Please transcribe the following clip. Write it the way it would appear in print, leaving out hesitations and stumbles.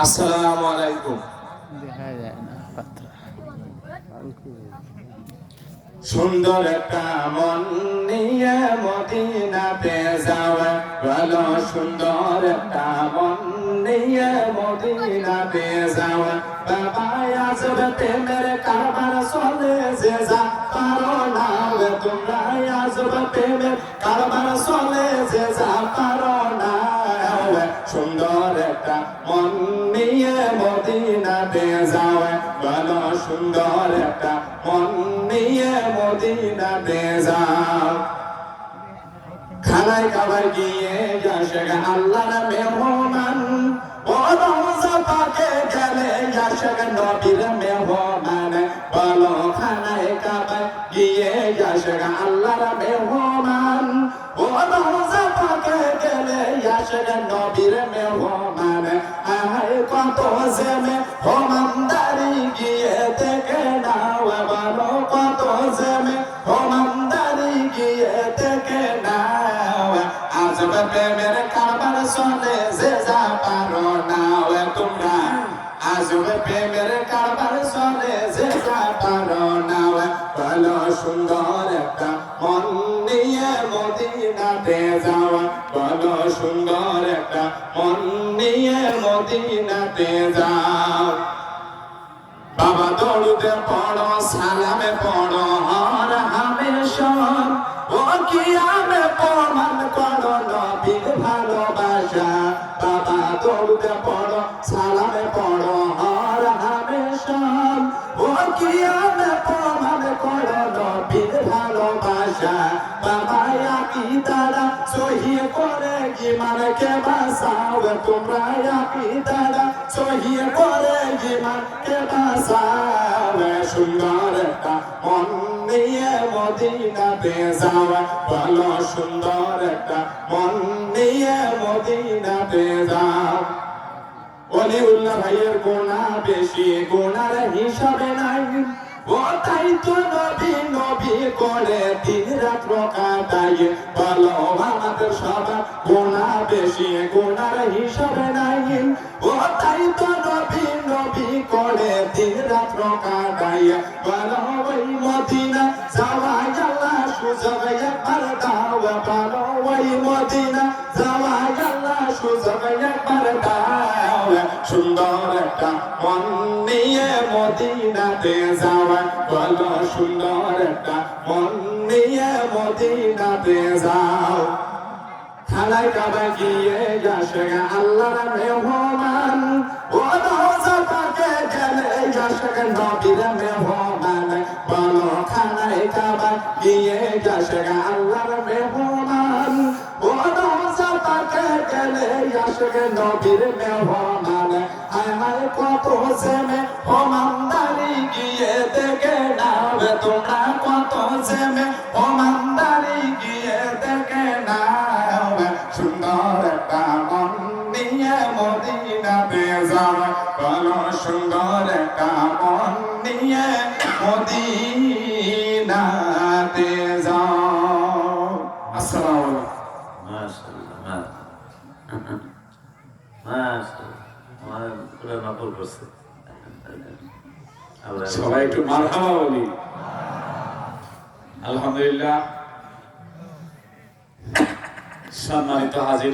আসসালামু আলাইকুম। দেখা যায় না পাত্র সুন্দর একটা মন নিয়ে মদিনাতে যাওয়া ভালো, সুন্দর একটা মন নিয়ে মদিনাতে যাওয়া। বাবা আজব প্রেমের কারবার চলে যে যা পারো না তোমরা, আজব প্রেমের কারবার চলে যে যা পারো না। সুন্দর একটা মন নিয়ে মদিনাতে যাওয়া ভালো, সুন্দর একটা মন নিয়ে মদিনাতে যাও। খানায় খাবার গিয়ে আসে আল্লাহর মেহমান, ও রওজা পাকে গেলে আসে নবীর মেহমান। বলো খানায় খাবার গিয়ে আসে আল্লাহর মেহমান, ও রওজা পাকে গেলে আসে নবীর মেহমান। আয় কত জেমে হোমানদারি গিয়ে থেকে নাও, বলো কত জেমে হোমানদারি গিয়ে থেকে নাও। আজব প্রেমের কারবার চলে যে যা পারো না তোমরা, আজব প্রেমের কারবার চলে যে যা পারো না। ভালো সুন্দর একটা মন নিয়ে মদিনাতে যাওয়া, ভালো সুন্দর একটা মন নিয়ে মদিনাতে যাও। বাবা দৌড়তে পড়ো সালামে পড়ো হর হামেশন, ও কি আমি প্রমাণ করো নবীর ভালোবাসা। বাবা দৌড়তে পড়ো সালামে পড়ো হর হামেশন, ও কি আমি প্রমাণ করো নবীর ভালোবাসা। বাবা কি তারা সহি করে ইমানকে বাঁচাও, তোমরা কি তারা সহি করে ইমানকে বাঁচাও। সুন্দর একটা মন নিয়ে মদিনাতে যাওয়া ভালো, সুন্দর একটা মন নিয়ে মদিনাতে যাও। অলিউল্লাহ ভাইয়ের গোনা বেশি, গোনার হিসাবে নাই, ও তাই তো নবী নবী করে দিন রাত কাটাই। বলো আমাদের সবার গোনা বেশি, গোনার হিসাবে নাই, ও তাই তো নবী নবী করে দিন রাত কাটাই। বলো ওই মদিনা যাওয়া আল্লাহ সুযোগ একবার দাও, বলো ওই মদিনা যাওয়া আল্লাহ সুযোগ একবার দাও। সুন্দর একটা মন নিয়ে মদিনাতে যাওয়া ভালো, সুন্দর একটা মন নিয়ে মদিনাতে যাও। খানায় কাবা গিয়ে আসে আল্লাহর মেহমান, ও রওজা পাকে গেলে আসে নবীর মেহমান। বলো খানায় কাবা গিয়ে আসে আল্লাহর মেহমান, ও রওজা পাকে গেলে আসে নবীর মেহমান। হায় হায় কত জেমে হোমানদারি গিয়ে দেখে নাও, তোমরা কত জেমে হোমানদারি গিয়ে দেখে নাও। সুন্দর একটা মন নিয়ে মদিনাতে যাওয়া ভালো, সুন্দর একটা মন নিয়ে মদিনাতে যাও। আসসালামু আলাইকুম। মাশাআল্লাহ, মাশাআল্লাহ, আমার পুরো নকল করছে। সবাই একটু মারহাবা বলি। আলহামদুলিল্লাহ। সম্মানিত হাজির।